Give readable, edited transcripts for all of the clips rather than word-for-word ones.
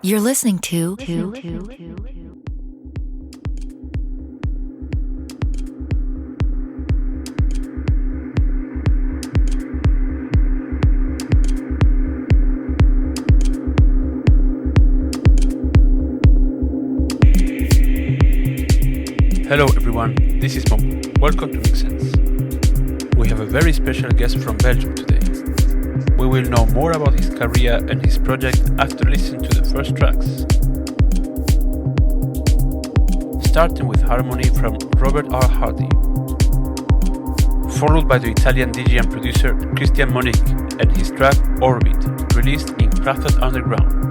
You're listening to Hello everyone, this is Mombo. Welcome to Mixsenz. We have a very special guest from Belgium today. We will know more about his career and his project after listening to the first tracks. Starting with Harmony from Robert R. Hardy, followed by the Italian DJ and producer Christian Monique and his track Orbit, released in Crafted Underground.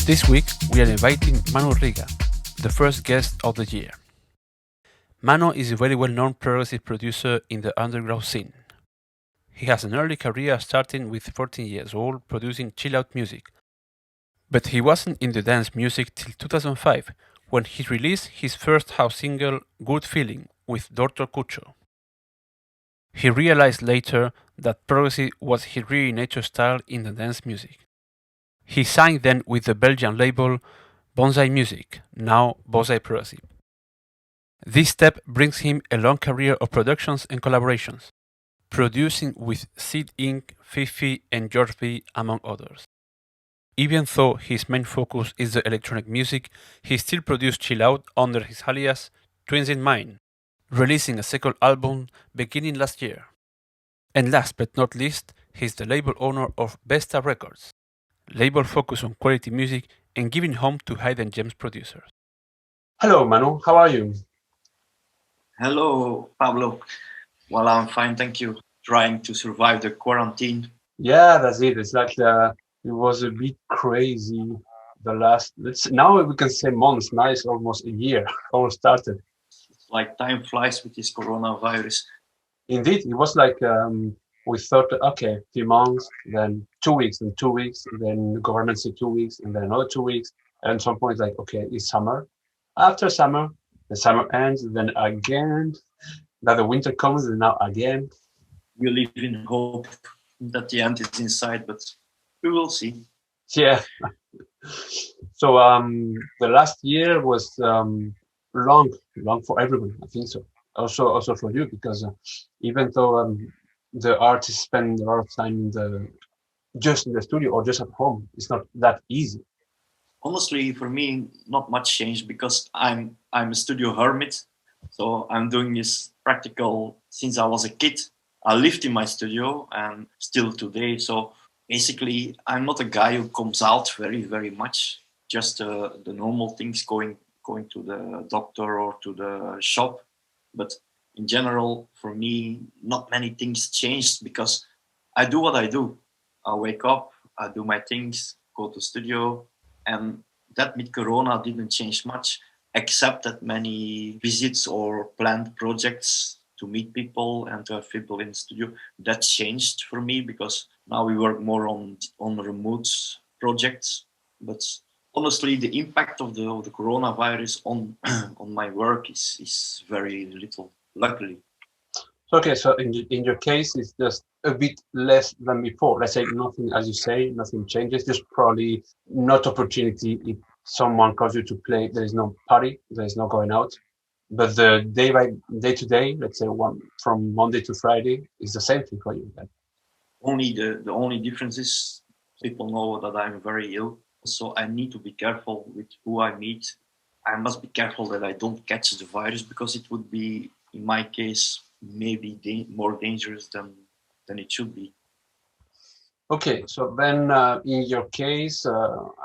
This week we are inviting Manu Riga, the first guest of the year. Manu is a very well known progressive producer in the underground scene. He has an early career starting with 14 years old producing chill out music. But he wasn't in the dance music till 2005 when he released his first house single Good Feeling with Dr. Cucho. He realized later that progressive was his really nature style in the dance music. He signed then with the Belgian label Bonsai Music, now Bonsai Progressive. This step brings him a long career of productions and collaborations, producing with Sid Inc., Fifi, and George B, among others. Even though his main focus is the electronic music, he still produced chill out under his alias Twins in Mind, releasing a second album beginning last year. And last but not least, he is the label owner of Besta Records, label focused on quality music and giving home to hidden gems producers. Hello Manu, how are you? Hello, Pablo. Well, I'm fine, thank you. Trying to survive the quarantine. Yeah, that's it. It's like it was a bit crazy the last. Now we can say months. Now it's almost a year. All started. It's like time flies with this coronavirus. Indeed, it was like we thought, okay, 3 months, then 2 weeks, and 2 weeks, then the government said 2 weeks, and then another 2 weeks, and at some point, like, okay, it's summer. After summer, the summer ends, then again, now the winter comes, and now again. We live in hope that the end is in sight, but we will see. Yeah. So the last year was long for everyone. I think so. Also for you, because even though the artists spend a lot of time just in the studio or just at home, it's not that easy. Honestly, for me, not much changed because I'm a studio hermit. So I'm doing this practical since I was a kid. I lived in my studio and still today. So basically, I'm not a guy who comes out very, very much. Just the normal things, going to the doctor or to the shop. But in general, for me, not many things changed because I do what I do. I wake up, I do my things, go to studio, and that with Corona didn't change much, except that many visits or planned projects to meet people and to have people in the studio. That changed for me because now we work more on remote projects. But honestly, the impact of the coronavirus on on my work is very little, luckily. Okay, so in your case, it's just a bit less than before. Let's say nothing, as you say, nothing changes. Just probably not opportunity. If someone calls you to play, there is no party, there is no going out. But the day to day, let's say one from Monday to Friday, is the same thing for you. Then. Only the only difference is people know that I'm very ill, so I need to be careful with who I meet. I must be careful that I don't catch the virus because it would be, in my case, maybe more dangerous than it should be. Okay, so then in your case,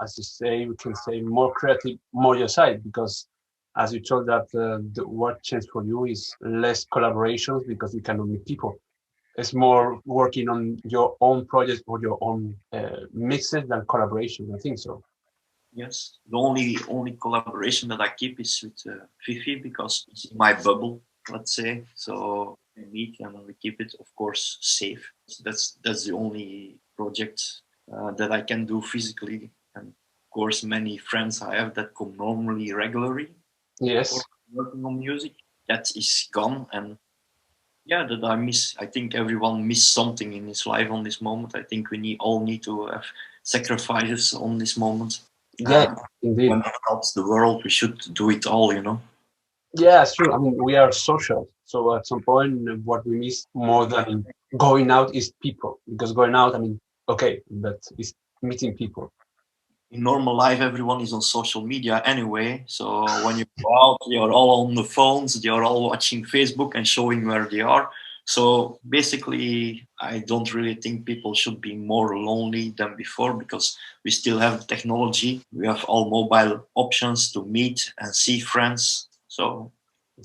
as you say, we can say more creative, more your side, because as you told that what changed for you is less collaborations because you cannot meet people. It's more working on your own project or your own mixes than collaboration. I think so. Yes, the only collaboration that I keep is with Fifi because it's in my bubble, let's say. So we meet and we keep it, of course, safe. So that's the only project that I can do physically. And of course, many friends I have that come normally regularly. Yes. Working on music, that is gone. And yeah, that I miss. I think everyone missed something in his life on this moment. I think we all need to have sacrifices on this moment. Yeah, indeed. When it helps the world, we should do it all, you know. Yeah, it's true. I mean, we are social. So at some point, what we miss more than going out is people. Because going out, I mean, okay, but it's meeting people. In normal life, everyone is on social media anyway. So when you go out, you're all on the phones, they're all watching Facebook and showing where they are. So basically, I don't really think people should be more lonely than before because we still have technology. We have all mobile options to meet and see friends. So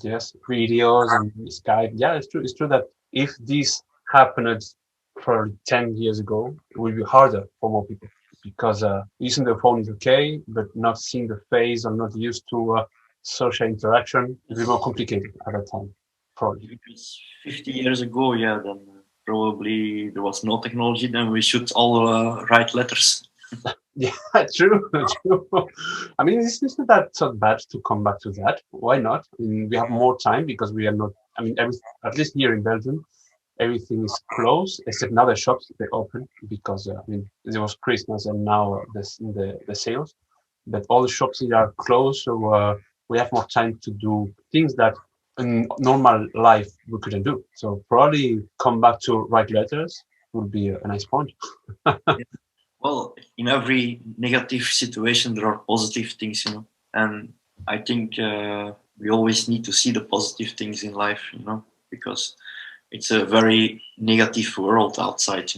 yes, videos and Skype. Yeah, it's true. It's true that if this happened for 10 years ago, it would be harder for more people. because using the phone is okay, but not seeing the face or not used to social interaction is a bit more Yes. complicated at that time, probably. If it was 50 years ago, yeah, then probably there was no technology. Then we should all write letters. Yeah, true, true. I mean, it's not that so bad to come back to that. Why not? I mean, we have more time because we are not. I mean, at least here in Belgium, everything is closed except now the shops they open because I mean it was Christmas and now the sales, but all the shops here are closed, so we have more time to do things that in normal life we couldn't do. So probably come back to write letters would be a nice point. Well, in every negative situation, there are positive things, and I think we always need to see the positive things in life, because it's a very negative world outside.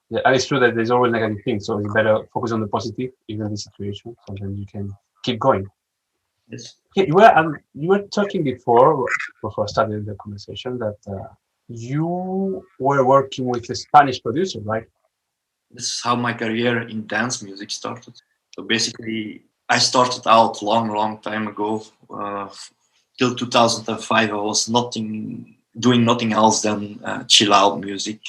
Yeah, and it's true that there's always negative things, so it's better focus on the positive even in this situation, so then you can keep going. Yes. Okay, you were talking before starting the conversation that you were working with a Spanish producer, right? This is how my career in dance music started. So basically, I started out long time ago. Till 2005, I was doing nothing else than chill out music,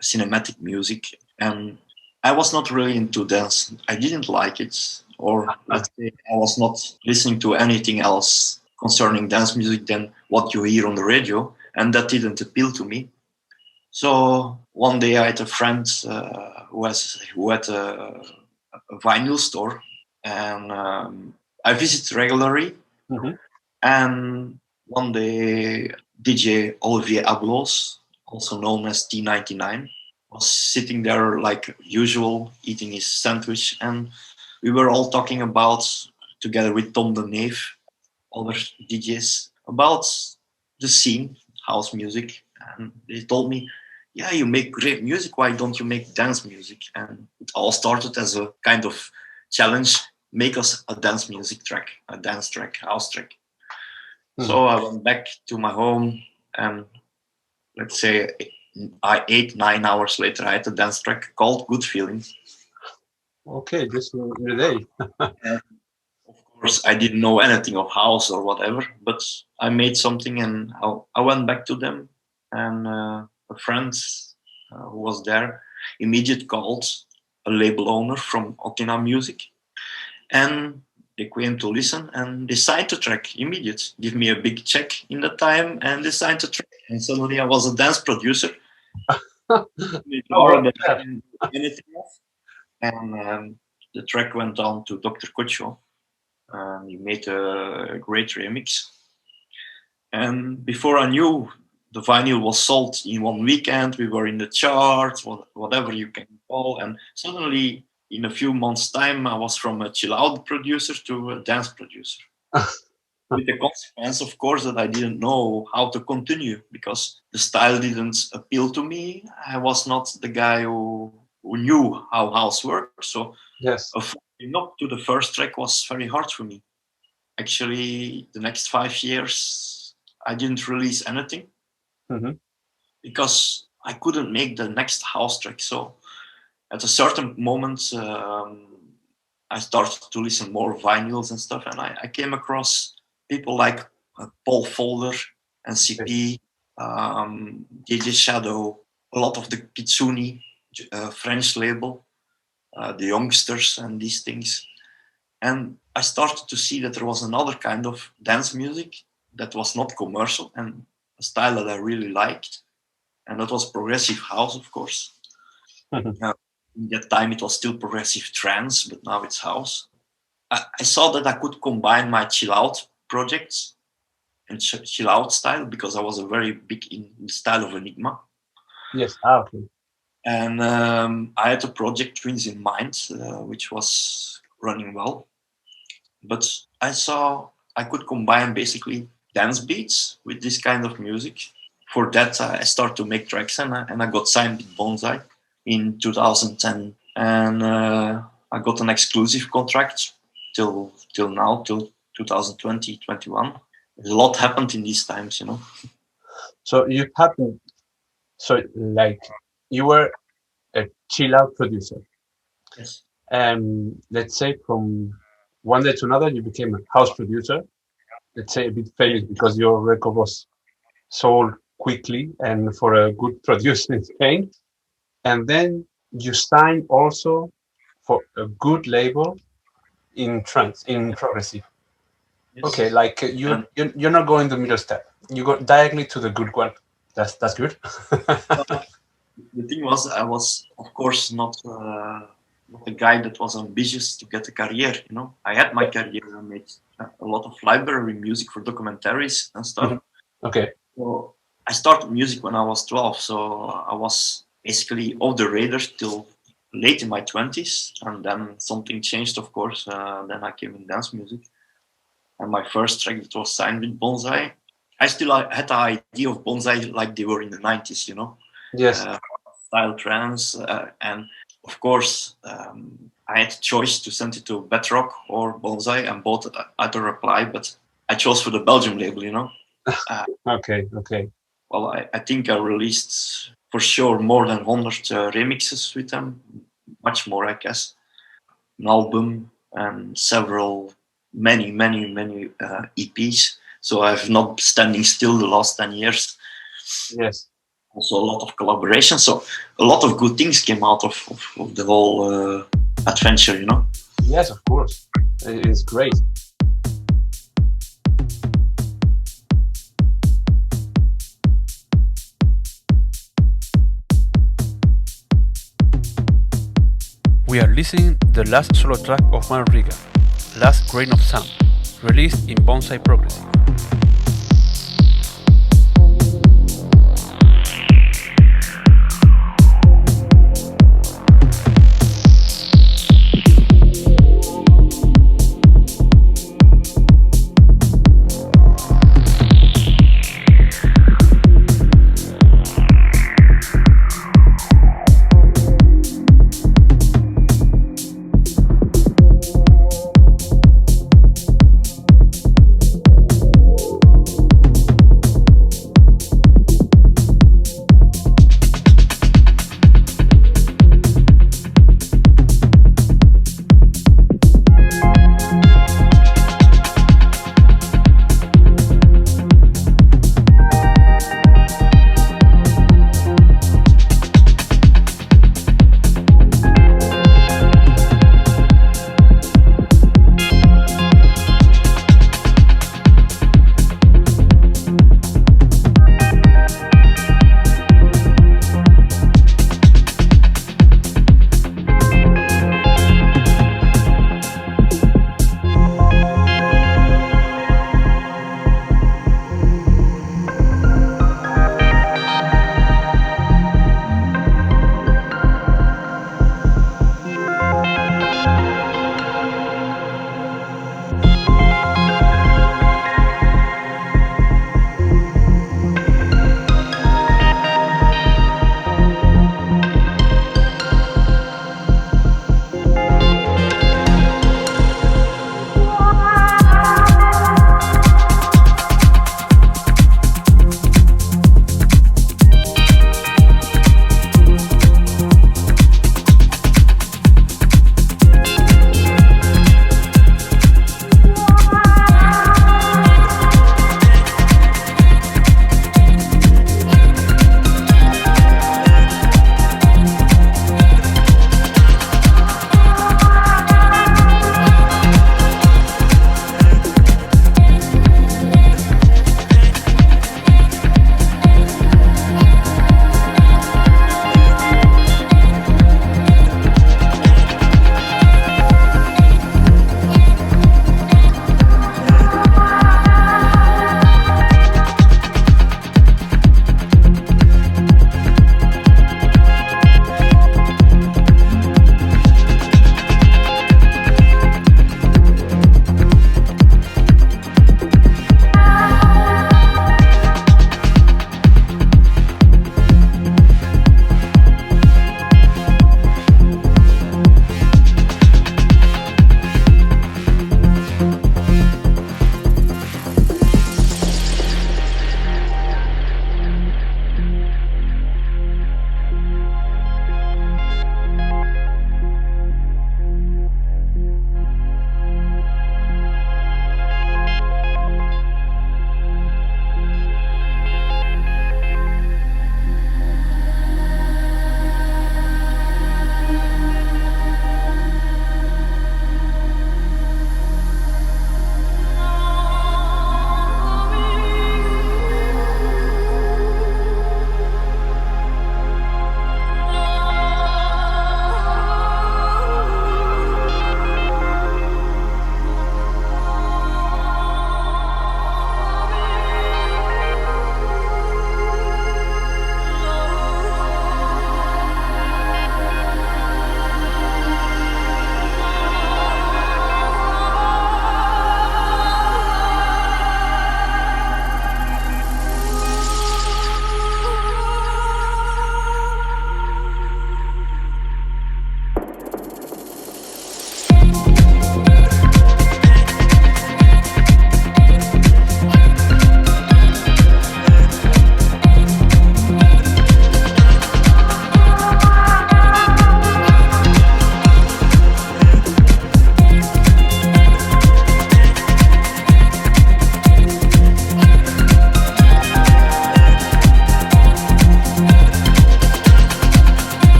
cinematic music, and I was not really into dance. I didn't like it, or let's say I was not listening to anything else concerning dance music than what you hear on the radio, and that didn't appeal to me. So one day I had a friend who had a vinyl store, and I visit regularly. Hmm. And one day DJ Olivier Ablos, also known as T99, was sitting there like usual, eating his sandwich, and we were all talking about, together with Tom the Knave, other DJs, about the scene, house music, and they told me, "Yeah, you make great music. Why don't you make dance music?" And it all started as a kind of challenge: make us a dance music track, a dance track, house track. Hmm. So I went back to my home, and let's say 8, 9 hours later, I had a dance track called "Good Feelings." Okay, just in the day. And of course, I didn't know anything of house or whatever, but I made something, and I went back to them, and a friend who was there immediately called a label owner from Okina Music, and they came to listen, and they signed the track immediate. Give me a big check in the time, and they signed the track, and suddenly I was a dance producer. Oh, Before well, that, I yeah. didn't do anything else. And the track went on to Dr. Kocho, and he made a great remix. And before I knew, the vinyl was sold in one weekend. We were in the charts, whatever you can call. And suddenly, in a few months' time, I was from a chill out producer to a dance producer. With the consequence, of course, that I didn't know how to continue because the style didn't appeal to me. I was not the guy who knew how house worked. So, Yes. following up to the first track was very hard for me. Actually, the next 5 years, I didn't release anything Hmm. because I couldn't make the next house track. So, at a certain moment, I started to listen more vinyls and stuff, and I came across people like Paul Folder and Yes. CP, DJ Shadow, a lot of the Kitsune French label, the youngsters, and these things. And I started to see that there was another kind of dance music that was not commercial and a style that I really liked, and that was progressive house, of course. Mhm. In that time, it was still progressive trance, but now it's house. I saw that I could combine my chill out projects and chill out style because I was a very big in the style of Enigma. Yes. Ah, okay. And I had a project Twins in mind, which was running well. But I saw I could combine basically dance beats with this kind of music. For that, I started to make tracks, and I got signed with Bonsai in 2010, and I got an exclusive contract till now, till 2020, 21. A lot happened in these times. So you happened. So like you were a chill out producer, Yes. let's say from one day to another, you became a house producer. Let's say a bit famous because your record was sold quickly and for a good producer in Spain. And then you signed also for a good label in trance, in progressive. Okay, Yes. like And you're not going the middle step. You go directly to the good one. That's good. the thing was, I was, of course, not a guy that was ambitious to get a career. You know, I had my career. I made a lot of library music for documentaries and stuff. Mhm. Okay. So I started music when I was 12. So I was basically off the radar till late in my 20s, and then something changed. Of course, then I came in dance music, and my first track that was signed with Bonsai. I still had the idea of Bonsai like they were in the 90s. You know. Yes. Uh, Style trance, and of course I had a choice to send it to Bedrock or Bonsai, and both had a reply, but I chose for the Belgium label, you know. uh, Okay. Okay. well, I think I released for sure more than 100 remixes with them, much more I guess, an album and several many EPs, so I've not standing still the last 10 years. Yes. Also a lot of collaboration, so a lot of good things came out of the whole adventure, you know. Yes, of course. It's great. We are listening the last solo track of Manu Riga, Last Grain of Sand, released in Bonsai Progressive.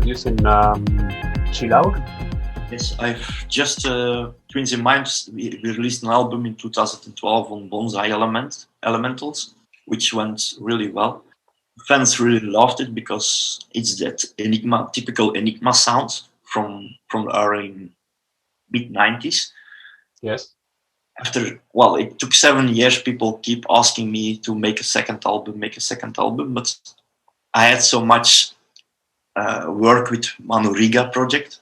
producing chill out. Yes, I've just Twins in Mind. We released an album in 2012 on Bonsai Elementals, which went really well. Fans really loved it because it's that typical Enigma sound from the early mid-90s. Yes. It took 7 years. People keep asking me to make a second album, but I had so much work with Manu Riga project,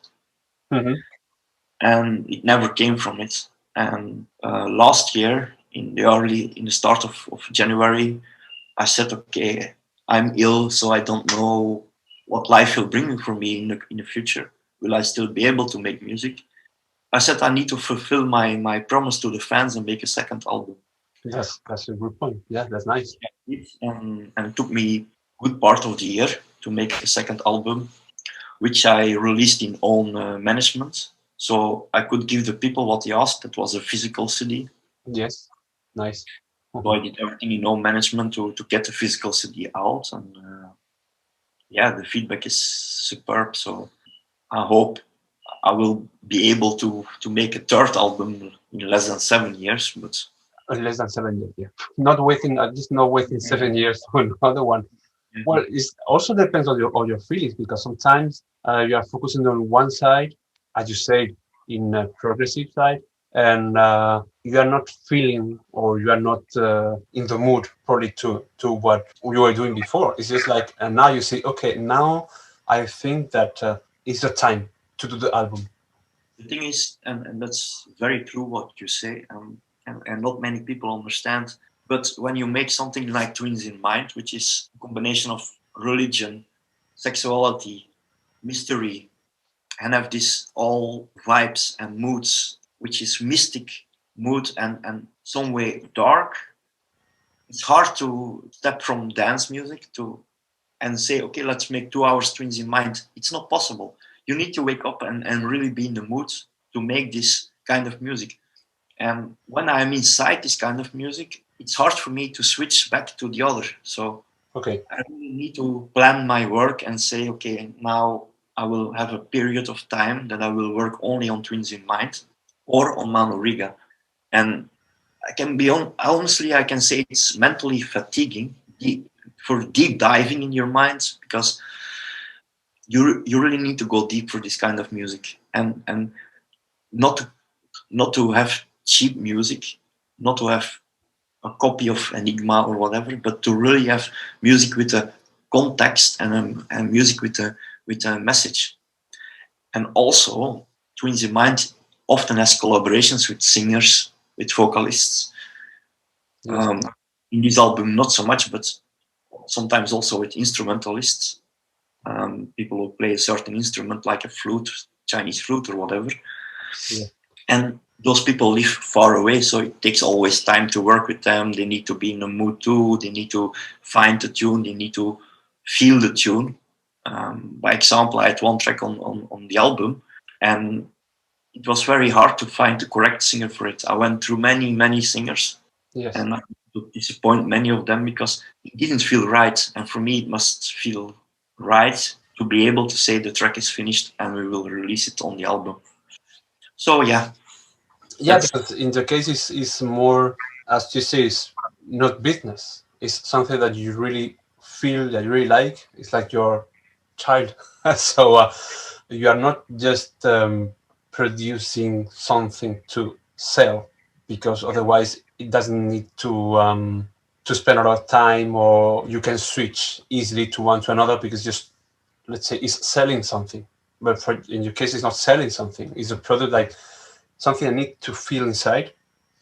and it never came from it. And last year, in the start of January, I said, okay, I'm ill, so I don't know what life will bring for me in the future. Will I still be able to make music? I said I need to fulfill my promise to the fans and make a second album. That's a good point. Yeah, that's nice. And it took me a good part of the year to make a second album, which I released in own management. So I could give the people what they asked. That was a physical CD. Yes, nice. So I did everything in own management to get the physical CD out. And the feedback is superb. So I hope I will be able to make a third album in less than 7 years. But less than 7 years, yeah. Not waiting, at least not waiting 7 years for another one. Mm-hmm. Well, it also depends on your feelings, because sometimes you are focusing on one side, as you say, in a progressive side, and you are not feeling, or you are not in the mood probably to what you were doing before. It's just like, and now you say, okay, now I think that it's the time to do the album. The thing is, and that's very true what you say, and not many people understand, but when you make something like Twins in Mind, which is a combination of religion, sexuality, mystery, and have this all vibes and moods, which is mystic mood and some way dark, it's hard to step from dance music and say, okay, let's make 2 hours Twins in Mind. It's not possible. You need to wake up and really be in the mood to make this kind of music. And when I'm inside this kind of music, it's hard for me to switch back to the other. So okay, I really need to plan my work and say, okay, now I will have a period of time that I will work only on Twins in Mind or on Manu Riga. And I can be honestly, I can say it's mentally fatiguing for deep diving in your minds, because you really need to go deep for this kind of music, and not to have cheap music, not to have a copy of Enigma or whatever, but to really have music with a context and music with a message. And also, Twins in Mind often has collaborations with singers, with vocalists. yes. In this album, not so much, but sometimes also with instrumentalists. People who play a certain instrument, like a flute, Chinese flute or whatever. Yeah. And those people live far away, so it takes always time to work with them. They need to be in the mood too. They need to find the tune. They need to feel the tune. By example, I had one track on the album, and it was very hard to find the correct singer for it. I went through many singers, yes. And I could disappoint many of them because it didn't feel right. And for me, it must feel right to be able to say the track is finished and we will release it on the album. So yeah. Yeah, because in the case is more, as you say, it's not business. It's something that you really feel, that you really like. It's like your child. So you are not just producing something to sell, because otherwise it doesn't need to spend a lot of time, or you can switch easily to one to another, because just, let's say, it's selling something. But in your case, it's not selling something. It's a product, like something I need to feel inside,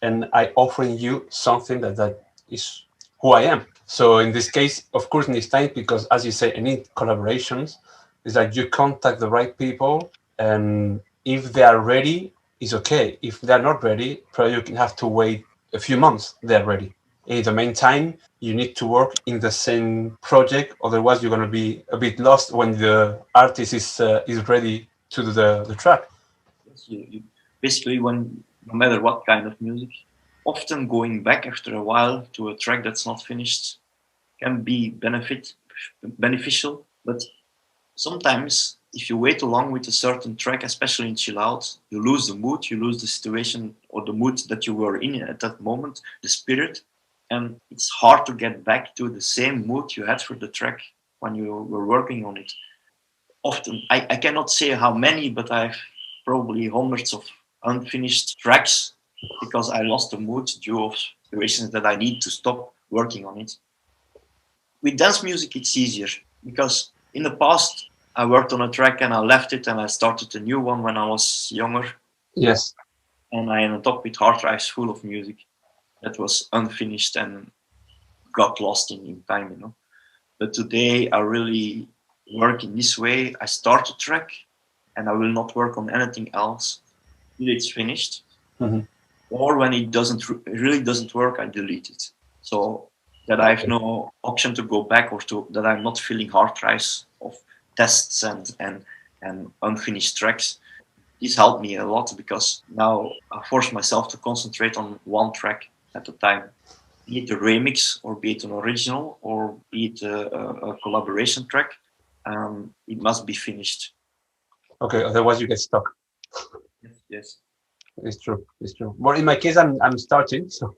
and I offering you something that is who I am. So in this case, of course, in this time, because as you say, I need collaborations. It's like you contact the right people, and if they are ready, it's okay. If they're not ready, probably you can have to wait a few months. They're ready. In the meantime, you need to work in the same project. Otherwise, you're going to be a bit lost when the artist is ready to do the track. Yes, you basically, when no matter what kind of music, often going back after a while to a track that's not finished can be beneficial, but sometimes if you wait too long with a certain track, especially in chill out, you lose the mood, you lose the situation or the mood that you were in at that moment, the spirit, and it's hard to get back to the same mood you had for the track when you were working on it. Often, I cannot say how many, but I've probably hundreds of unfinished tracks because I lost the mood due to situations that I need to stop working on it. With dance music, it's easier because in the past, I worked on a track and I left it and I started a new one when I was younger. Yes. And I ended up with hard drives full of music that was unfinished and got lost in time, you know. But today I really work in this way. I start a track and I will not work on anything else till it's finished. Mm-hmm. Or when it really doesn't work, I delete it. So that I have no option to go back or that I'm not filling hard drives of tests and unfinished tracks. This helped me a lot because now I force myself to concentrate on one track at a time. Be it a remix or be it an original or be it a collaboration track, it must be finished. Okay, otherwise you get stuck. Yes. It's true. It's true. Well, in my case, I'm starting, so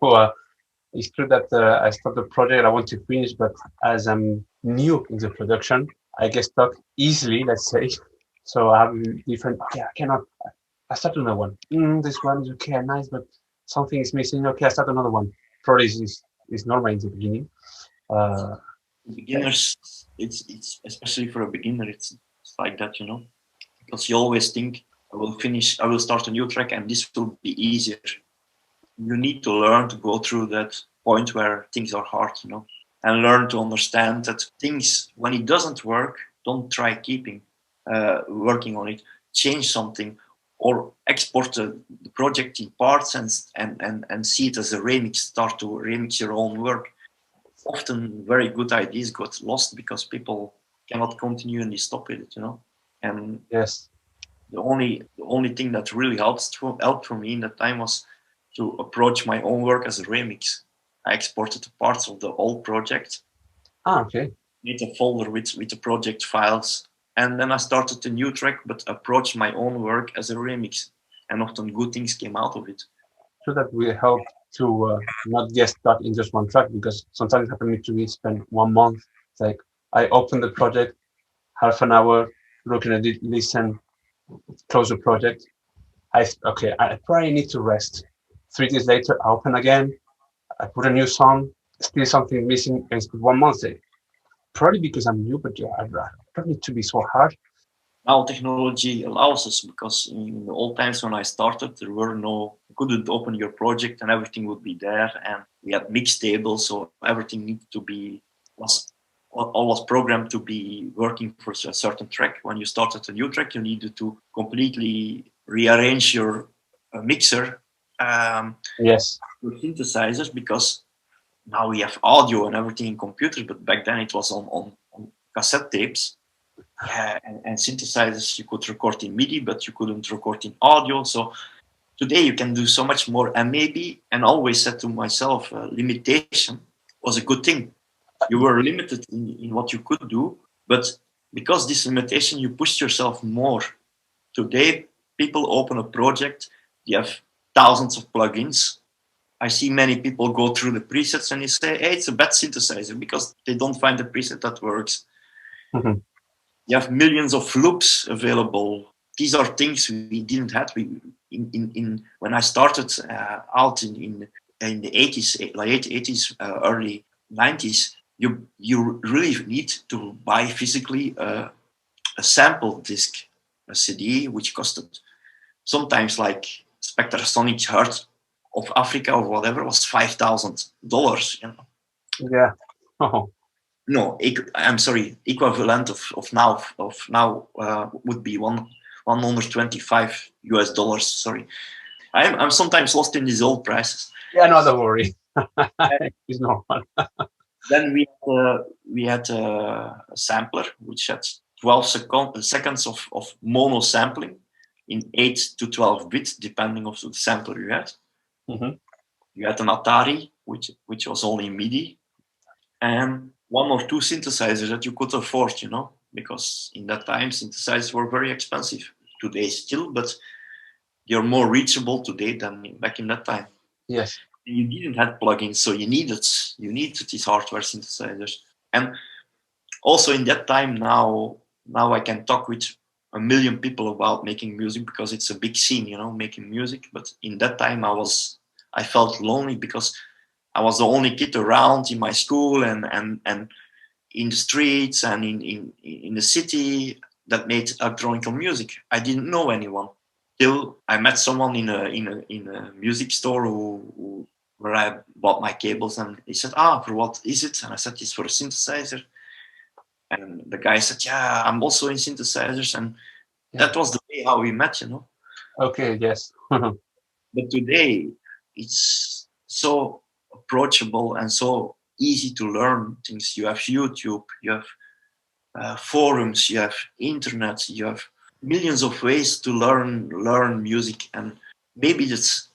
it's true that I start the project I want to finish, but as I'm new in the production, I get stuck easily. Let's say, so I have different. Okay, I cannot. I start another one. This one is okay, nice, but something is missing. Okay, I start another one. Probably is normal in the beginning. Beginners, it's especially for a beginner, it's like that, you know, because you always think I will start a new track and this will be easier. You need to learn to go through that point where things are hard, you know, and learn to understand that things, when it doesn't work, don't try working on it, change something or export the project in parts and see it as a remix, start to remix your own work. Often very good ideas got lost because people cannot continue and they stop with it, you know. And yes, the only thing that really helped for me in that time was to approach my own work as a remix. I exported the parts of the old project. Okay. Made a folder with the project files, and then I started a new track, but approached my own work as a remix. And often good things came out of it. So that will help to not get stuck in just one track, because sometimes it happened to me. Spend 1 month. It's like I open the project, half an hour, looking at it, listen, close the project. I probably need to rest. 3 days later, I open again. I put a new song. Still something missing, and it's 1 month. Probably because I'm new, but I don't need to be so hard. Now technology allows us, because in the old times when I started, there were you couldn't open your project and everything would be there, and we had mix tables, so everything needed to be was programmed to be working for a certain track. When you started a new track, you needed to completely rearrange your mixer, yes, your synthesizers, because now we have audio and everything in computers, but back then it was on cassette tapes. And synthesizers you could record in MIDI, but you couldn't record in audio. So today you can do so much more. And I always said to myself, limitation was a good thing. You were limited in what you could do, but because this limitation, you pushed yourself more. Today, people open a project, they have thousands of plugins. I see many people go through the presets and they say, hey, it's a bad synthesizer, because they don't find the preset that works. Mm-hmm. You have millions of loops available. These are things we didn't have. When I started out in the 80s, late 80s, early 90s, you really need to buy physically a sample disc, a CD, which costed sometimes like Spectrasonic Heart of Africa or whatever was $5,000. You know? Yeah. Oh. No, I'm sorry. Equivalent of now would be $125. Sorry, I'm sometimes lost in these old prices. Yeah, no, don't worry. It's normal. Then we had a sampler which had 12 seconds of mono sampling in 8 to 12 bits, depending on the sampler you had. Mm-hmm. You had an Atari, which was only MIDI, and 1 or 2 synthesizers that you could afford, you know. because in that time synthesizers were very expensive. Today still, but you're more reachable today than back in that time. Yes. You didn't have plugins, so you needed these hardware synthesizers. And also in that time, now I can talk with a million people about making music because it's a big scene, making music. But in that time, I felt lonely because I was the only kid around in my school and in the streets and in the city that made electronic music. I didn't know anyone till I met someone in a music store where I bought my cables, and he said, for what is it? And I said, it's for a synthesizer. And the guy said, yeah, I'm also in synthesizers. And that was the way how we met, Okay, yes. But today, it's so approachable and so easy to learn things. You have YouTube, you have forums, you have internet, you have millions of ways to learn music. And maybe that's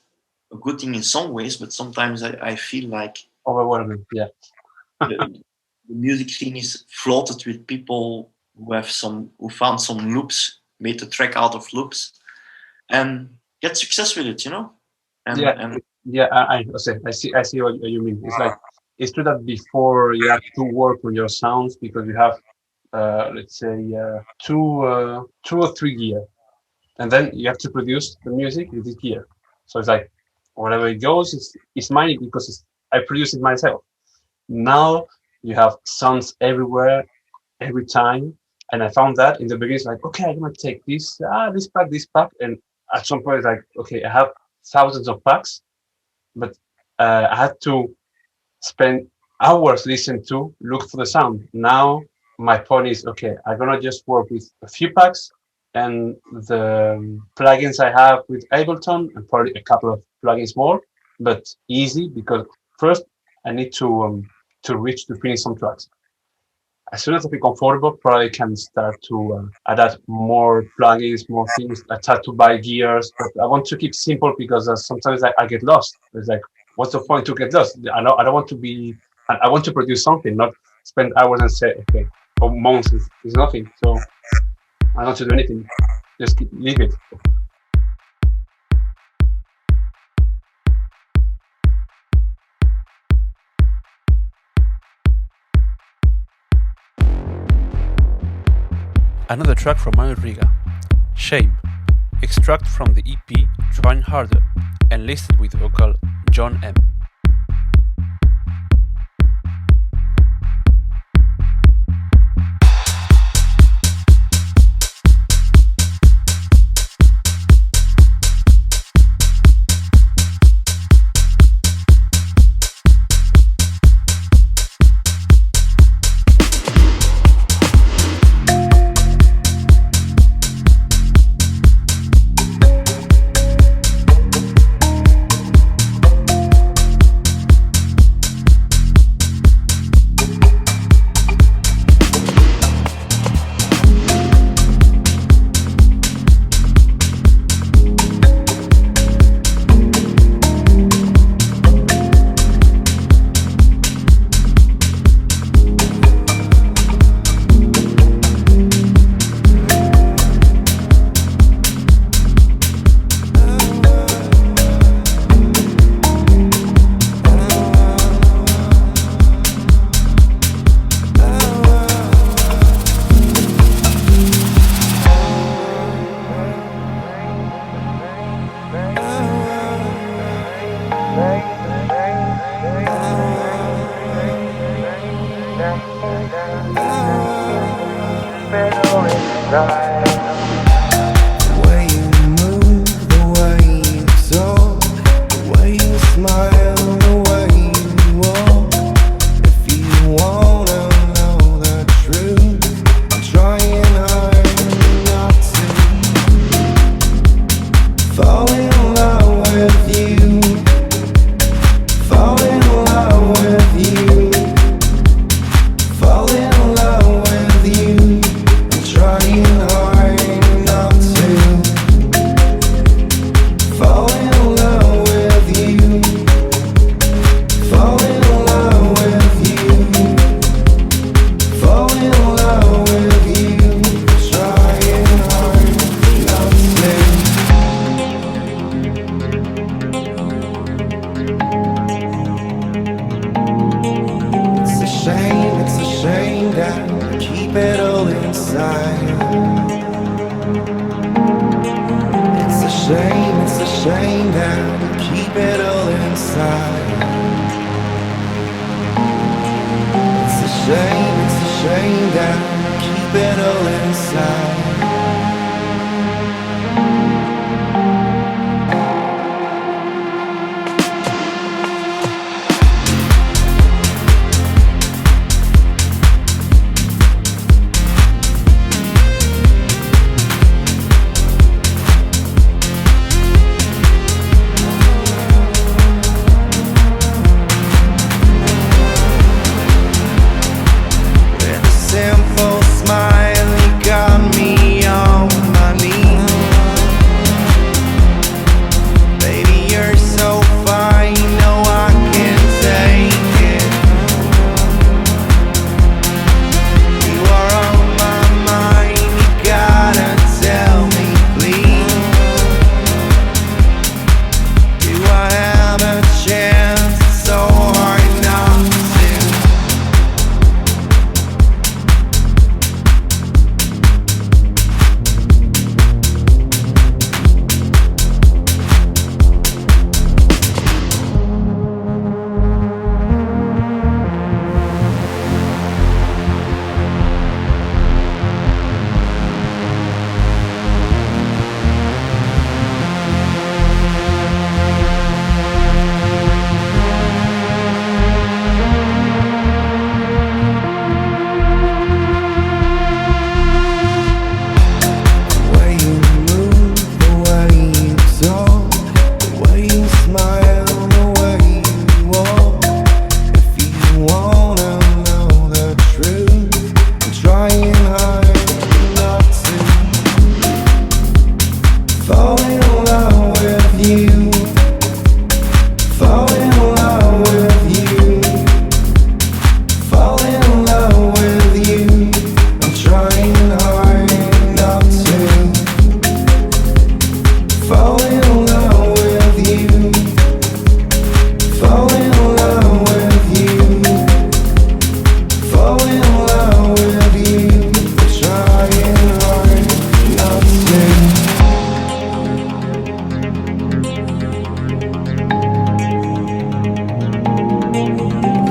a good thing in some ways, but sometimes I feel like Overwhelming, yeah. the music scene is floated with people who found some loops, made a track out of loops, and get success with it, And I see what you mean. It's like, it's true that before you have to work on your sounds because you have, let's say, 2 or 3 gear, and then you have to produce the music with this gear. So it's like, whatever it goes, it's mine because I produce it myself. Now you have sounds everywhere, every time, and I found that in the beginning, it's like, okay, I'm gonna take this pack, and at some point, it's like, okay, I have thousands of packs, but I had to spend hours listening to look for the sound. Now my point is, okay, I'm gonna just work with a few packs and the plugins I have with Ableton, and probably a couple of plugins more, but easy because first I need to reach to finish some tracks. As soon as I feel comfortable, probably can start to adapt more plugins, more things. I start to buy gears, but I want to keep simple because sometimes I get lost. It's like, what's the point to get lost? I don't want to be. I want to produce something, not spend hours and say, okay, for months is nothing. So I don't want to do anything. Just leave it. Another track from Manu Riga, Shame, extract from the EP Trying Harder, and listed with vocal John M. it's a shame that you keep it all inside. It's a shame that you keep it all inside. Simple smile, you got me on my knees. Baby, you're so fine, you know I can take it. You are on my mind, you gotta tell me, please. Do I have a chance? It's so hard not to.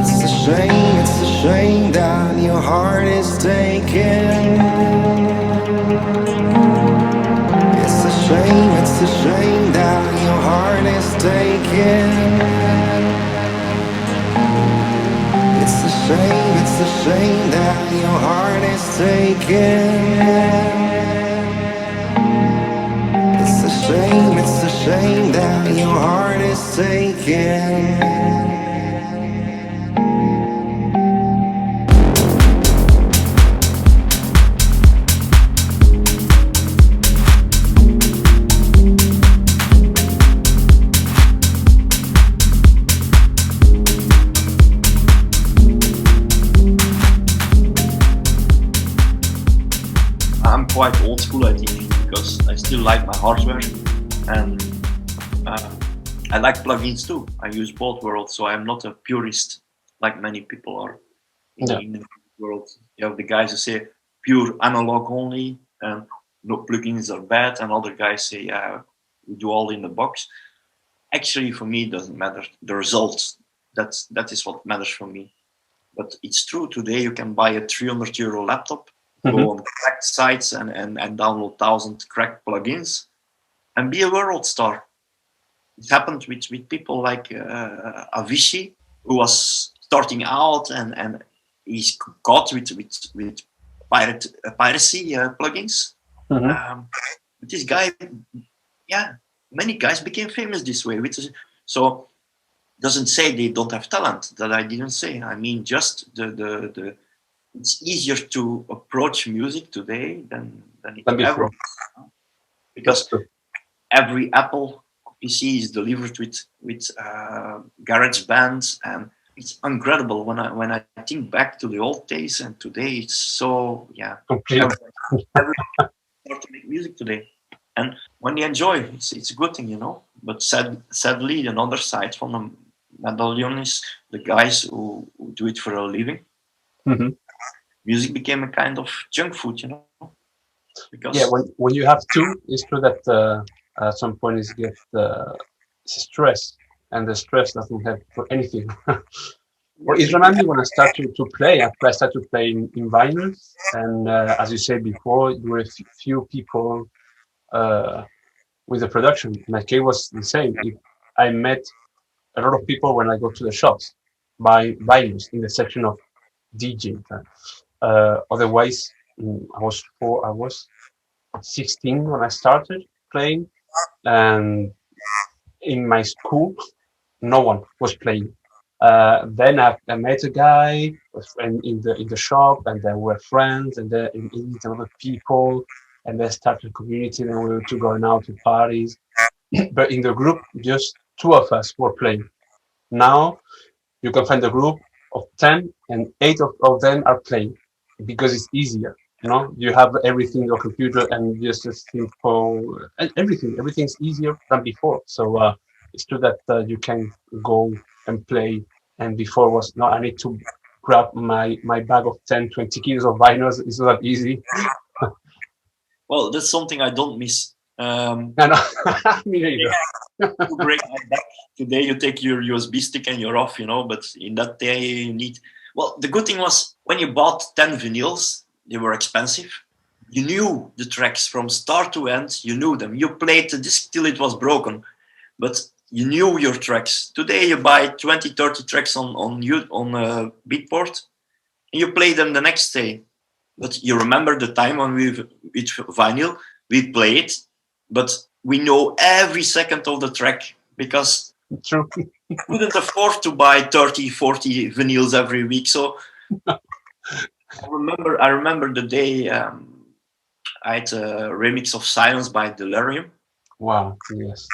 It's a shame that your heart is taken. It's a shame that your heart is taken. It's a shame that your heart is taken. It's a shame that your heart is taken. I'm quite old school, I think, because I still like my hardware, and I like plugins too. I use both worlds, so I'm not a purist like many people are in the world. You have the guys who say pure analog only, and no plugins are bad, and other guys say, yeah, we do all in the box. Actually, for me, it doesn't matter. The results, that is what matters for me. But it's true, today you can buy a €300 laptop, go on cracked sites and download 1,000 cracked plugins and be a world star. It happened with people like Avicii, who was starting out and he's caught with piracy plugins. But this guy, many guys became famous this way. So doesn't say they don't have talent. That I didn't say. I mean, just the it's easier to approach music today than it ever was. Because every Apple PC is delivered with garage bands, and it's incredible when I think back to the old days and today. It's so everyone start to make music today, and when you enjoy, it's a good thing, you know. But sadly, another side from the medallion is the guys who do it for a living. Music became a kind of junk food, you know. Because when you have two, it's true that At some point, it get stress, and the stress doesn't help for anything. Well, it reminds me when I started to play. I started to play in vinyls, and as you said before, there were few people uh, with the production. My case was the same. I met a lot of people when I go to the shops, buy vinyls in the section of DJ. Otherwise, I was 16 when I started playing, and in my school, no one was playing. Then I met a guy in the shop, and then we're friends, and then we meet other people, and then started a community, and we were to going out to parties. But in the group, just two of us were playing. Now you can find a group of 10, and eight of them are playing because it's easier. You know, you have everything in your computer, and just a simple everything's easier than before. So it's true that you can go and play, and before was no, I need to grab my bag of 10, 20 kilos of vinyls. It's not that easy. Well, that's something I don't miss. No, no. Me neither. To break my back today, you take your USB stick and you're off, but in that day you need. Well, the good thing was when you bought 10 vinyls, they were expensive. You knew the tracks from start to end. You knew them. You played the disc till it was broken, but you knew your tracks. Today you buy 20, 30 tracks on Beatport, and you play them the next day. But you remember the time when with vinyl, we play it, but we know every second of the track because True. we couldn't afford to buy 30, 40 vinyls every week. So I remember the day I had a remix of Silence by Delirium. Wow. Yes.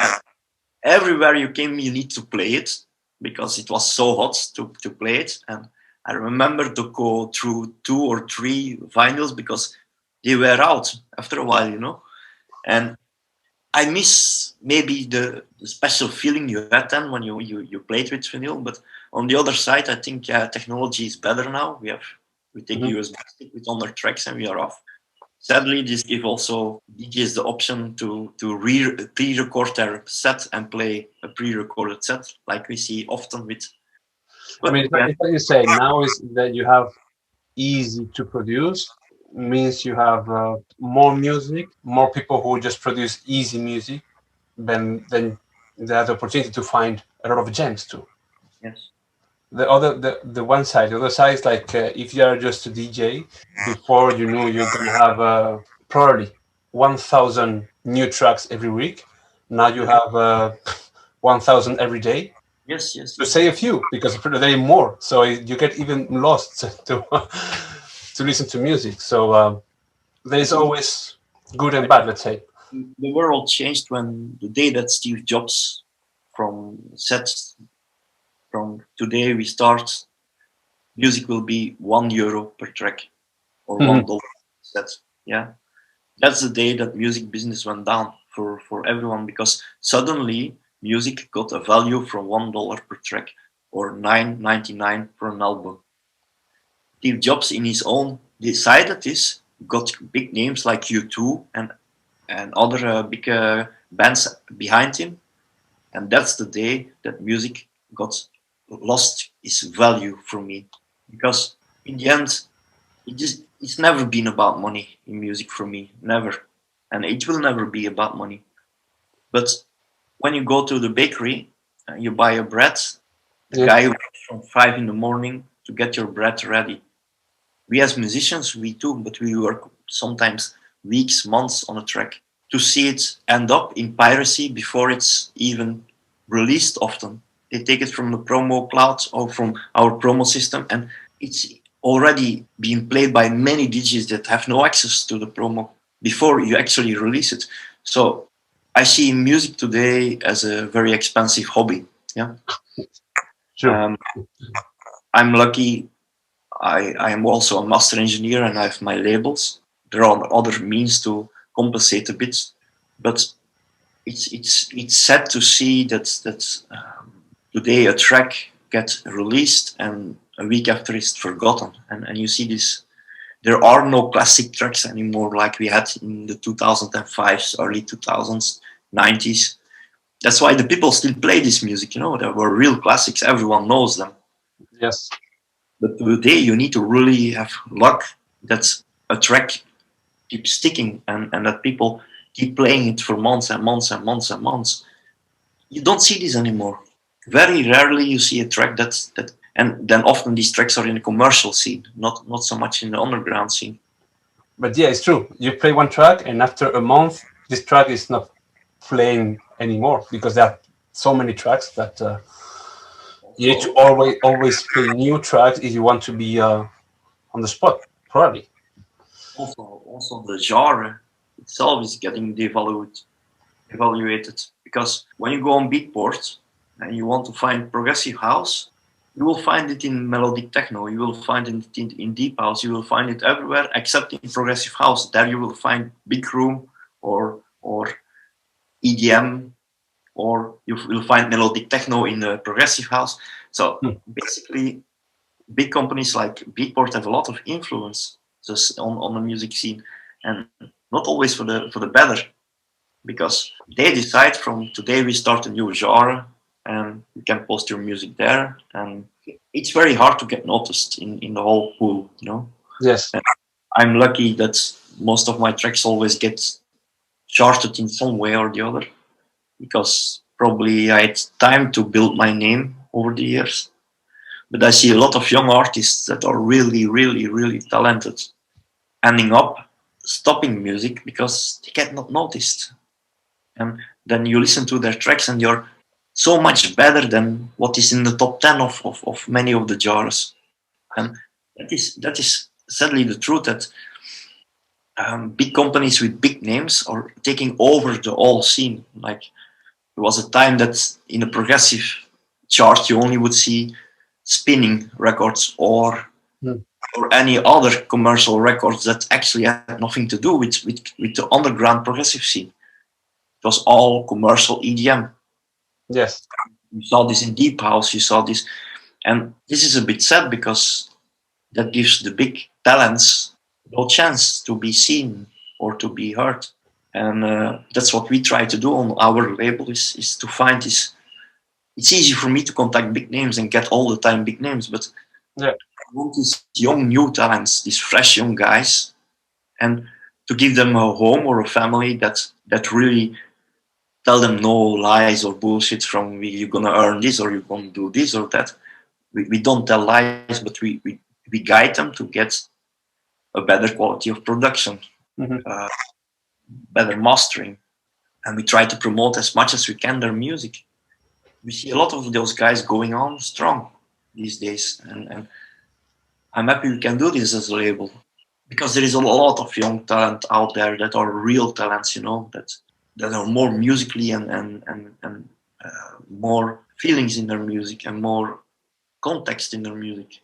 Everywhere you came, you need to play it because it was so hot to play it. And I remember to go through 2 or 3 vinyls because they were out after a while, And I miss maybe the special feeling you had then when you played with vinyl. But on the other side, I think technology is better now. We take USB stick with other tracks and we are off. Sadly, this gives also DJs the option to pre-record their set and play a pre-recorded set, like we see often with. I mean, if what you say now is that you have easy to produce, means you have more music, more people who just produce easy music, then they have the opportunity to find a lot of gems too. Yes. The one side, the other side is like if you are just a DJ, before you know you're gonna have probably 1,000 new tracks every week. Now you have 1,000 every day. Yes, yes. To say a few, because there are more, so you get even lost to listen to music. So there's always good and bad, let's say. The world changed when the day that Steve Jobs from today we start, music will be €1 per track or $1 set. Yeah, that's the day that music business went down for everyone because suddenly music got a value from $1 per track or $9.99 for an album. Steve Jobs in his own decided this, got big names like U2 and other big bands behind him, and that's the day that music got lost its value for me because in the end it's never been about money in music for me, never, and it will never be about money. But when you go to the bakery and you buy a bread, the guy works from 5 in the morning to get your bread ready. We as musicians, we do, but we work sometimes weeks, months on a track to see it end up in piracy before it's even released often. They take it from the promo cloud or from our promo system, and it's already being played by many DJs that have no access to the promo before you actually release it. So I see music today as a very expensive hobby. Yeah, Sure. I'm lucky. I am also a master engineer and I have my labels. There are other means to compensate a bit, but it's sad to see that today a track gets released and a week after it's forgotten, and you see this. There are no classic tracks anymore like we had in the 2005s, early 2000s. 90s. That's why the people still play this music. They were real classics. Everyone knows them. Yes. But today you need to really have luck that a track keeps sticking and that people keep playing it for months and months and months and months. You don't see this anymore. Very rarely you see a track that, and then often these tracks are in the commercial scene, not so much in the underground scene. But yeah, it's true. You play one track, and after a month, this track is not playing anymore because there are so many tracks that you need to always play new tracks if you want to be on the spot, probably. Also the genre itself is getting evaluated because when you go on Beatport and you want to find progressive house, you will find it in melodic techno, you will find it in deep house, you will find it everywhere except in progressive house. There you will find big room or EDM, or you will find melodic techno in the progressive house. So basically, big companies like Beatport have a lot of influence just on the music scene, and not always for the better, because they decide from today we start a new genre and you can post your music there, and it's very hard to get noticed in the whole pool. Yes. And I'm lucky that most of my tracks always get charted in some way or the other, because probably I had time to build my name over the years. But I see a lot of young artists that are really, really, really talented ending up stopping music because they get not noticed. And then you listen to their tracks and you're so much better than what is in the top 10 of many of the genres. And that is sadly the truth, that big companies with big names are taking over the whole scene. Like, there was a time that in a progressive chart you only would see spinning records or any other commercial records that actually had nothing to do with the underground progressive scene. It was all commercial EDM. Yes. You saw this in deep house, you saw this, and this is a bit sad because that gives the big talents no chance to be seen or to be heard. And that's what we try to do on our label, is to find this. It's easy for me to contact big names and get all the time big names, but I want these young new talents, these fresh young guys, and to give them a home or a family that really tell them no lies or bullshit from you're gonna earn this or you're gonna do this or that. We don't tell lies, but we guide them to get a better quality of production, better mastering, and we try to promote as much as we can their music. We see a lot of those guys going on strong these days, and I'm happy we can do this as a label, because there is a lot of young talent out there that are real talents, that are more musically and more feelings in their music and more context in their music.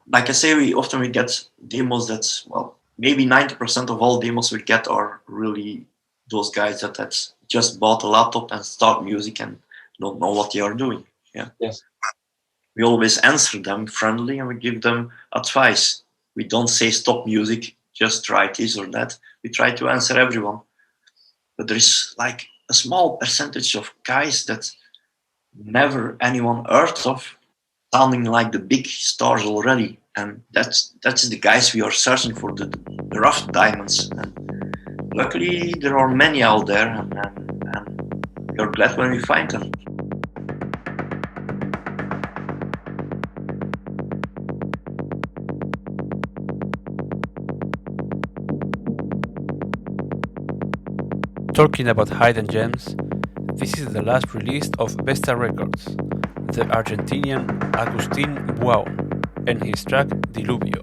Like I say, we often get demos that, well, maybe 90% of all demos we get are really those guys that just bought a laptop and start music and don't know what they are doing. Yeah. Yes. We always answer them friendly and we give them advice. We don't say stop music, just try this or that. We try to answer everyone. But there is like a small percentage of guys that never anyone heard of, sounding like the big stars already. And that's the guys we are searching for, the rough diamonds. And luckily there are many out there, and we are glad when we find them. Talking about hidden gems, this is the last release of Vesta Records, the Argentinian Agustin Buau, and his track Diluvio.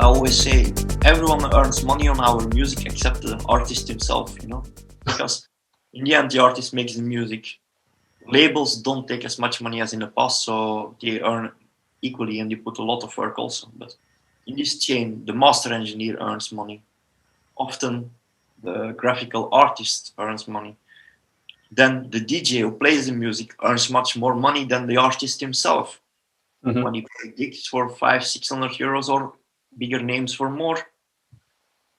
I always say everyone earns money on our music except the artist himself, because in the end the artist makes the music. Labels don't take as much money as in the past, so they earn equally and they put a lot of work also. But in this chain, the master engineer earns money. Often the graphical artist earns money. Then the DJ who plays the music earns much more money than the artist himself. Mhm. When he plays gigs for 500-600 euros or bigger names for more,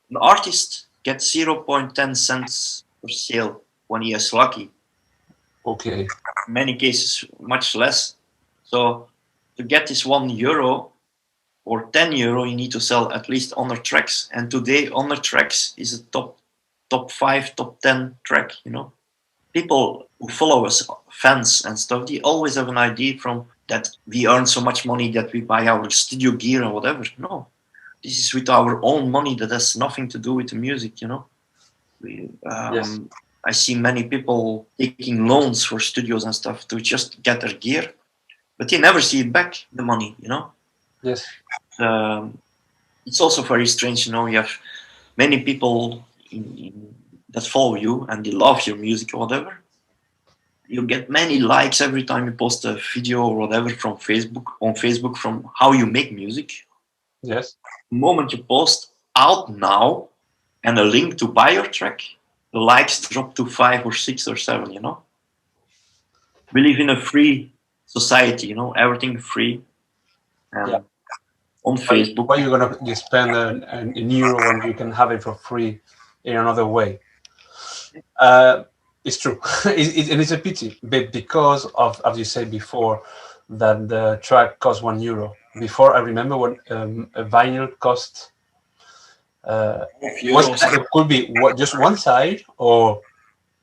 the artist gets 0.10 cents per sale when he is lucky. Okay. In many cases, much less. So to get this €1 or €10, you need to sell at least 100 tracks. And today, 100 tracks is a top 5, top 10 track. People who follow us, fans and stuff, they always have an idea from that we earn so much money that we buy our studio gear or whatever. No, this is with our own money. That has nothing to do with the music. Yes. I see many people taking loans for studios and stuff to just get their gear, but they never see it back, the money, Yes. It's also very strange, you have many people that follow you and they love your music or whatever. You get many likes every time you post a video or whatever on Facebook from how you make music. Yes. The moment you post out now and a link to buy your track, the likes drop to 5 or 6 or 7, We live in a free society, everything free. And Yeah. on Facebook. Why are you gonna spend an euro when you can have it for free in another way? It's true, and it's a pity, but because of, as you said before, that the track cost €1. Before, I remember when a vinyl cost it could be just one side or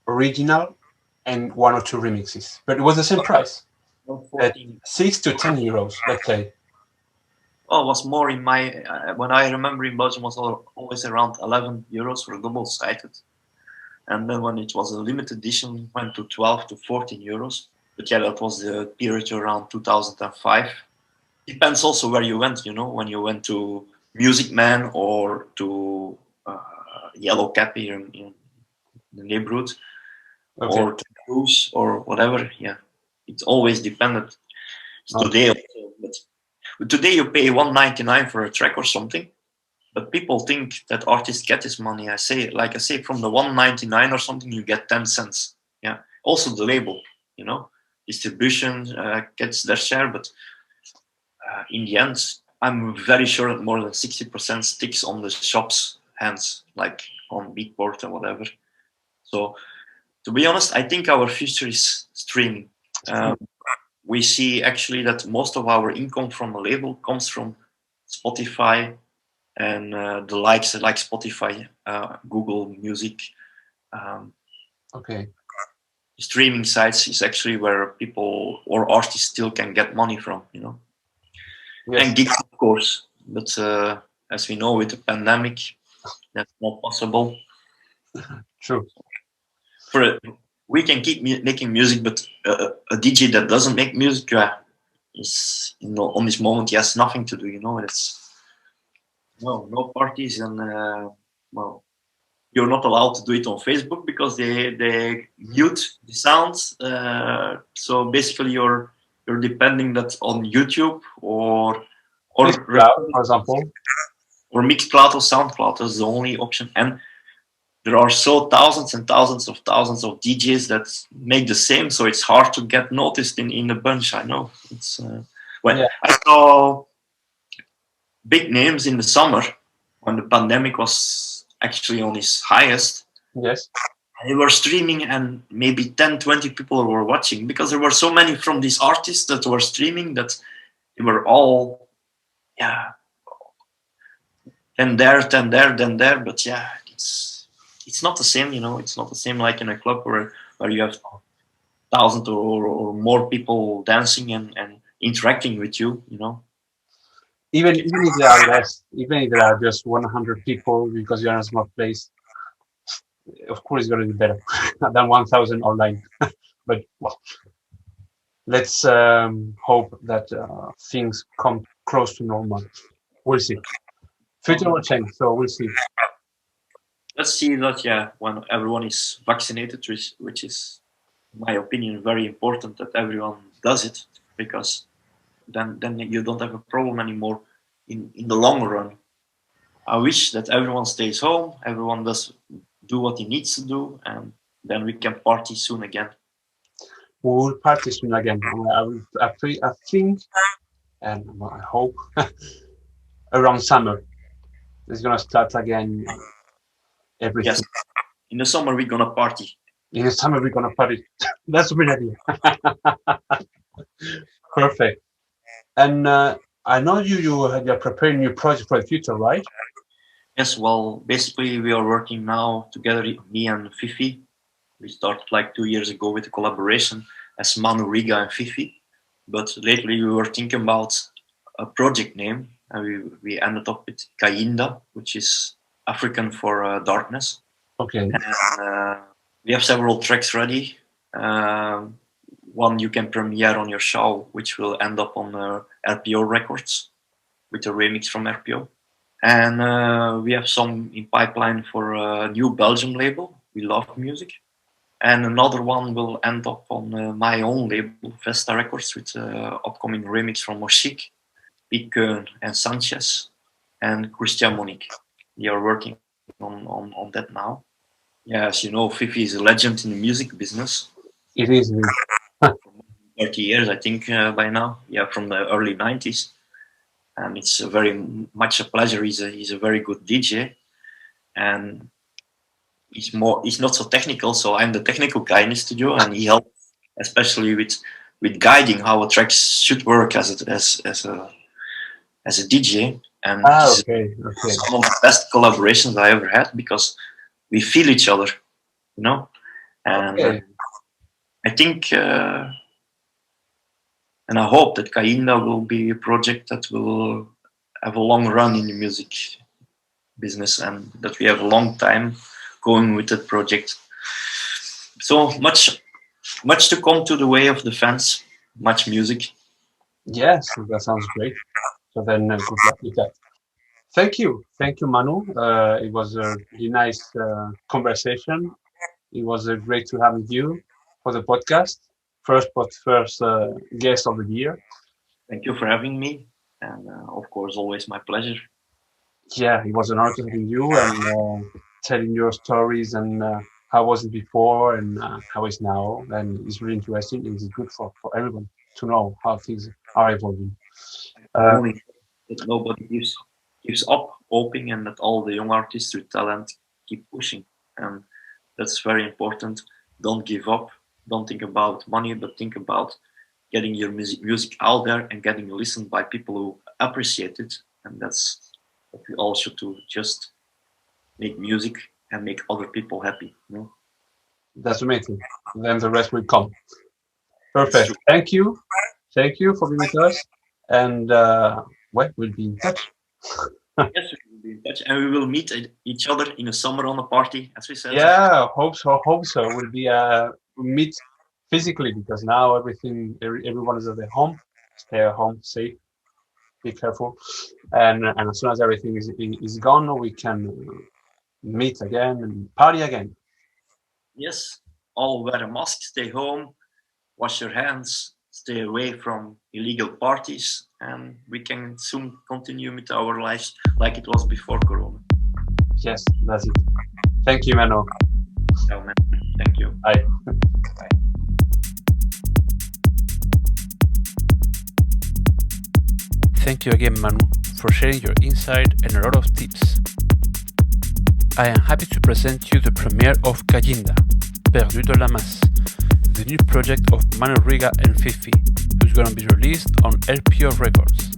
original and 1 or 2 remixes, but it was the same price, at 6 to 10 euros, let's say. Oh, it was more in my when I remember in Belgium was always around €11 for double-sided, and then when it was a limited edition, it went to 12 to 14 euros. But yeah, that was the period around 2005. Depends also where you went. When you went to Music Man or to Yellow Cap here in the neighborhood, Okay. or to Cruise or whatever. Yeah, it always depended. Today also, but today you pay €1.99 for a track or something, but people think that artists get this money. I say from the €1.99 or something, you get 10 cents. Yeah. Also the label, distribution gets their share, but in the end, I'm very sure that more than 60% sticks on the shop's hands, like on Beatport or whatever. So to be honest, I think our future is streaming. We see actually that most of our income from a label comes from Spotify and the likes like Spotify, Google Music. Okay. Streaming sites is actually where people or artists still can get money from, Yes. And gigs, of course. But as we know, with the pandemic, that's not possible. True. We can keep making music, but a DJ that doesn't make music, is on this moment, he has nothing to do. It's no parties, and you're not allowed to do it on Facebook because they mute the sounds. So basically, you're depending that on YouTube or Mixcloud, for example, or Mixcloud or SoundCloud is the only option. And there are so thousands and thousands of DJs that make the same, so it's hard to get noticed in a bunch. I know. It's I saw big names in the summer when the pandemic was actually on its highest. Yes. They were streaming and maybe 10, 20 people were watching because there were so many from these artists that were streaming that they were all, then there, then there. But yeah, it's not the same, It's not the same like in a club where you have thousands or more people dancing and interacting with you, Even if there are less, even if there are just 100 people because you're in a small place, of course it's going to be better than 1,000 online. But well, let's hope that things come close to normal. We'll see. Future will change, so we'll see. Let's see that, when everyone is vaccinated, which is, in my opinion, very important that everyone does it, because then you don't have a problem anymore in the long run. I wish that everyone stays home, everyone does do what he needs to do, and then we can party soon again. We will party soon again. I think, and I hope, around summer, it's gonna start again. Everything. Yes, in the summer we're gonna party. In the summer we're gonna party. That's a good idea. Perfect. And I know you're preparing new project for the future, right? Yes, well, basically we are working now together, me and Fifi. We started like 2 years ago with a collaboration as Manu Riga and Fifi. But lately we were thinking about a project name, and we ended up with Kayinda, which is African for darkness. Okay. And we have several tracks ready. One you can premiere on your show, which will end up on RPO Records with a remix from RPO. And we have some in pipeline for a new Belgium label, We Love Music. And another one will end up on my own label, Vesta Records, with upcoming remix from Moshik, Piet Keun and Sanchez, and Christian Monique. We are working on that now. Yeah, as you know, Fifi is a legend in the music business. It is. 30 years, I think, by now. Yeah, from the early 90s. And it's very much a pleasure. He's a very good DJ. And he's not so technical, so I'm the technical guy in the studio, and he helps especially with guiding how a track should work as a DJ. And okay. Some of the best collaborations I ever had, because we feel each other, you know. And Okay. I think, and I hope that Kayinda will be a project that will have a long run in the music business, and that we have a long time going with that project. So much to come to the way of the fans, much music. Yes, that sounds great. So then, good luck with that. Thank you, Manu. It was a really nice conversation. It was great to have you for the podcast. First guest of the year. Thank you for having me, and of course, always my pleasure. Yeah, it was an honor having you and telling your stories and how was it before and how it's now. And it's really interesting. It's good for everyone to know how things are evolving. Only that nobody gives up hoping, and that all the young artists with talent keep pushing, and that's very important. Don't give up. Don't think about money, but think about getting your music out there and getting listened by people who appreciate it. And that's what we all should do. Just make music and make other people happy. You know? That's amazing. Then the rest will come. Perfect. Thank you for being with us. And we'll be in touch. Yes, we will be in touch, and we will meet each other in the summer on a party, as we said. Yeah, hope so. We'll be meet physically, because now everyone is at their home. Stay at home, safe, be careful, and as soon as everything is gone, we can meet again and party again. Yes, all wear a mask, stay home, wash your hands, stay away from illegal parties, and we can soon continue with our lives like it was before Corona. Yes, that's it. Thank you, Manu. So, man, thank you. Bye. Bye. Thank you again, Manu, for sharing your insight and a lot of tips. I am happy to present you the premiere of Kayinda, Perdu de la Masse, the new project of Manu Riga and Fifi, who's gonna be released on RPO Records.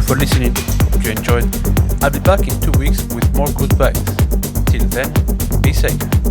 for listening. Hope you enjoyed. I'll be back in 2 weeks with more good vibes. Till then, be safe.